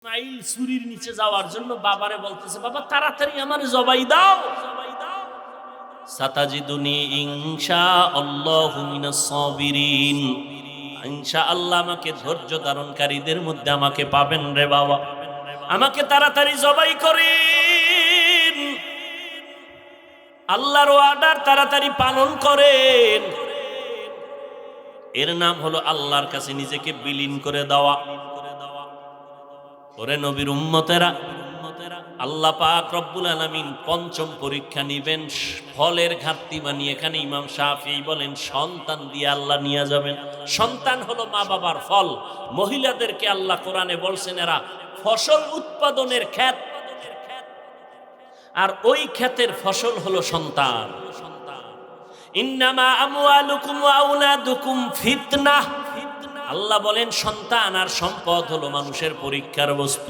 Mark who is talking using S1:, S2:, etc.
S1: ইসমাইল ছুরির নিচে যাওয়ার জন্য বাবারে বলতেছে, বাবা তাড়াতাড়ি আমার জবাই দাও। সাতাজিদুনি ইনশাআল্লাহু মিনাস সাবিরিন, ইনশাআল্লাহ আমাকে ধৈর্য ধারণকারীদের মধ্যে আমাকে পাবেন রে বাবা, আমাকে তাড়াতাড়ি জবাই করেন, আল্লাহর অর্ডার তাড়াতাড়ি পালন করেন। এর নাম হলো আল্লাহর কাছে নিজেকে বিলীন করে দেওয়া। ওরে নবীর উম্মতেরা, আল্লাহ পাক রব্বুল আলামিন পঞ্চম পরীক্ষা নিবেন ফলের ঘাটতি বানিয়ে। এখানে ইমাম শাফিঈ বলেন সন্তান দিয়ে আল্লাহ নিয়ে যাবেন। সন্তান হলো মা বাবার ফল। মহিলাদেরকে আল্লাহ কোরআনে বলছেন এরা ফসল উৎপাদনের ক্ষেত, আর ওই ক্ষেতের ফসল হলো সন্তান। ইন্নামা আমওয়ালুকুম ওয়া আওলাদুকুম ফিতনাহ। আল্লাহ বলেন সন্তান আর সম্পদ হলো মানুষের পরীক্ষার বস্তু।